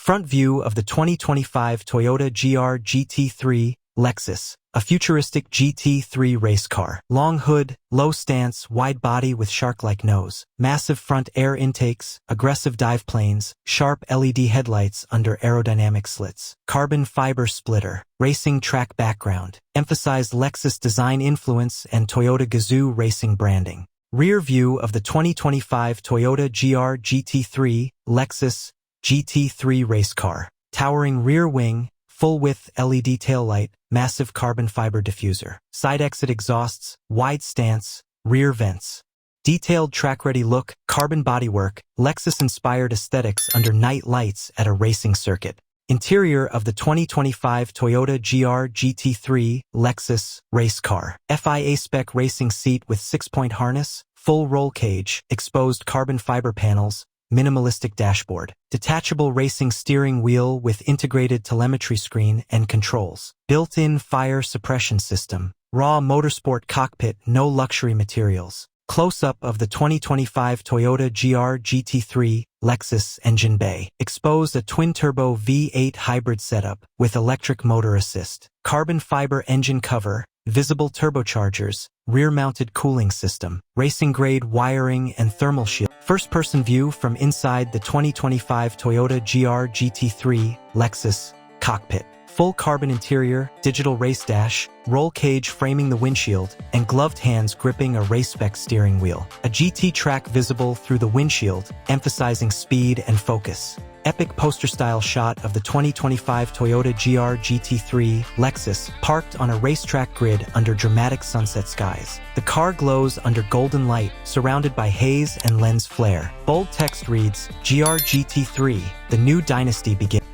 Front view of the 2025 Toyota GR GT3 Lexus, a futuristic GT3 race car. Long hood, low stance, wide body with shark-like nose, massive front air intakes, aggressive dive planes, sharp LED headlights under aerodynamic slits, carbon fiber splitter, racing track background, emphasized Lexus design influence and Toyota Gazoo racing branding. Rear view of the 2025 Toyota GR GT3 Lexus GT3 race car. Towering rear wing, full-width LED taillight, massive carbon fiber diffuser, side exit exhausts, wide stance, rear vents. Detailed track-ready look, carbon bodywork, Lexus-inspired aesthetics under night lights at a racing circuit. Interior of the 2025 Toyota GR GT3 Lexus race car. FIA spec racing seat with 6-point harness, full roll cage, exposed carbon fiber panels, minimalistic dashboard, detachable racing steering wheel with integrated telemetry screen and controls, built-in fire suppression system, raw motorsport cockpit, no luxury materials. Close-up of the 2025 Toyota GR GT3 Lexus engine bay. Exposed a twin-turbo V8 hybrid setup with electric motor assist, carbon fiber engine cover, visible turbochargers, rear-mounted cooling system, racing-grade wiring and thermal shield. First-person view from inside the 2025 Toyota GR GT3 Lexus cockpit. Full carbon interior, digital race dash, roll cage framing the windshield, and gloved hands gripping a race-spec steering wheel. A GT track visible through the windshield, emphasizing speed and focus. Epic poster-style shot of the 2025 Toyota GR GT3 Lexus parked on a racetrack grid under dramatic sunset skies. The car glows under golden light, surrounded by haze and lens flare. Bold text reads, GR GT3, the new dynasty begins.